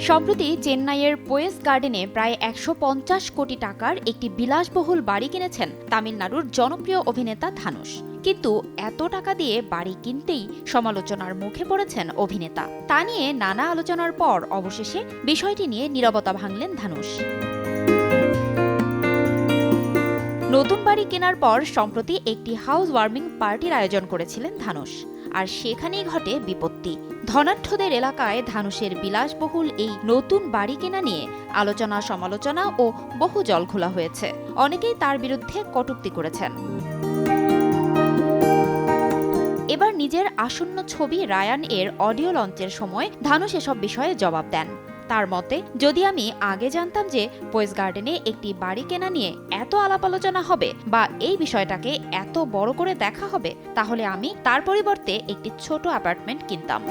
সম্প্রতি চেন্নাইয়ের পোয়েস গার্ডেনে প্রায় ১৫০ কোটি টাকার একটি বিলাসবহুল বাড়ি কিনেছেন তামিলনাড়ুর জনপ্রিয় অভিনেতা ধানুষ। কিন্তু এত টাকা দিয়ে বাড়ি কিনতেই সমালোচনার মুখে পড়েছেন অভিনেতা। তা নিয়ে নানা আলোচনার পর অবশেষে বিষয়টি নিয়ে নীরবতা ভাঙলেন ধানুষ। নতুন বাড়ি কেনার পর সম্প্রতি একটি হাউস ওয়ার্মিং পার্টির আয়োজন করেছিলেন ধানুষ, আর সেখানেই ঘটে বিপত্তি। ধনাঢ্যদের এলাকায় ধানুষের বিলাসবহুল এই নতুন বাড়ি কেনা নিয়ে আলোচনা সমালোচনা ও বহু জলঘোলা হয়েছে। অনেকেই তার বিরুদ্ধে কটূক্তি করেছেন। এবার নিজের আসন্ন ছবি রায়ান এর অডিও লঞ্চের সময় ধানুষ এসব বিষয়ে জবাব দেন। তার মতে, যদি আমি আগে জানতাম যে পোয়েস গার্ডেনে একটি বাড়ি কেনা নিয়ে এত আলাপ আলোচনা হবে বা এই বিষয়টাকে এত বড় করে দেখা হবে, তাহলে আমি তার পরিবর্তে একটি ছোট অ্যাপার্টমেন্ট কিনতাম।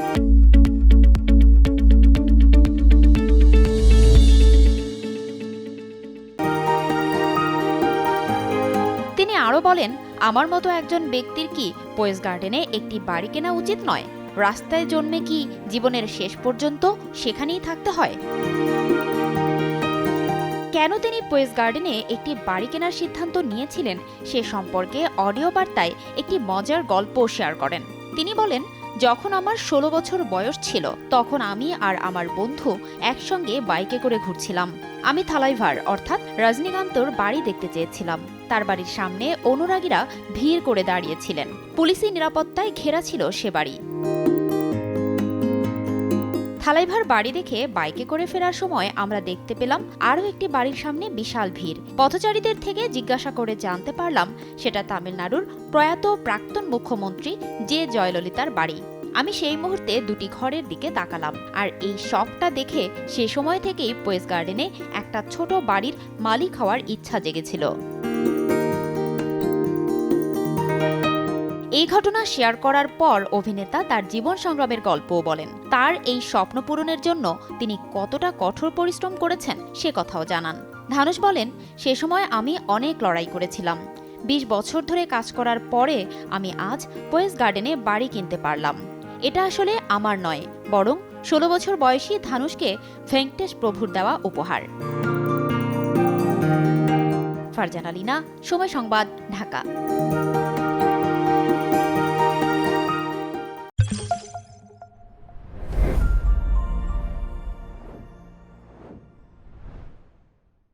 তিনি আরও বলেন, আমার মতো একজন ব্যক্তির কি পোয়েস গার্ডেনে একটি বাড়ি কেনা উচিত নয়? রাস্তায় জন্মে কি জীবনের শেষ পর্যন্ত সেখানেই থাকতে হয়? কেন তিনি পোয়েস গার্ডেনে একটি বাড়ি কেনার সিদ্ধান্ত নিয়েছিলেন সে সম্পর্কে অডিও বার্তায় একটি মজার গল্প শেয়ার করেন। তিনি বলেন, যখন আমার ১৬ বছর বয়স ছিল তখন আমি আর আমার বন্ধু একসঙ্গে বাইকে করে ঘুরছিলাম। আমি থালাইভার অর্থাৎ রজনীকান্তর বাড়ি দেখতে চেয়েছিলাম। তার বাড়ির সামনে অনুরাগীরা ভিড় করে দাঁড়িয়েছিলেন। পুলিশি নিরাপত্তায় ঘেরা ছিল সে বাড়ি। থালাইভার বাড়ি দেখে বাইকে করে ফেরার সময় আমরা দেখতে পেলাম আরও একটি বাড়ির সামনে বিশাল ভিড়। পথচারীদের থেকে জিজ্ঞাসা করে জানতে পারলাম সেটা তামিলনাড়ুর প্রয়াত প্রাক্তন মুখ্যমন্ত্রী জে জয়ললিতার বাড়ি। আমি সেই মুহূর্তে দুটি ঘরের দিকে তাকালাম, আর এই সবটা দেখে সে সময় থেকেই পোয়েস গার্ডেনে একটা ছোট বাড়ির মালিক হওয়ার ইচ্ছা জেগেছিল। এই ঘটনা শেয়ার করার পর অভিনেতা তার জীবন সংগ্রামের গল্পও বলেন। তার এই স্বপ্ন পূরণের জন্য তিনি কতটা কঠোর পরিশ্রম করেছেন সে কথাও জানান। ধানুষ বলেন, সে সময় আমি অনেক লড়াই করেছিলাম। ২০ বছর ধরে কাজ করার পরে আমি আজ পোয়েস গার্ডেনে বাড়ি কিনতে পারলাম। এটা আসলে আমার নয়, বরং ১৬ বছর বয়সী ধানুষকে ভেঙ্কটেশ প্রভুর দেওয়া উপহার। ফারজানা লিনা, সময় সংবাদ, ঢাকা।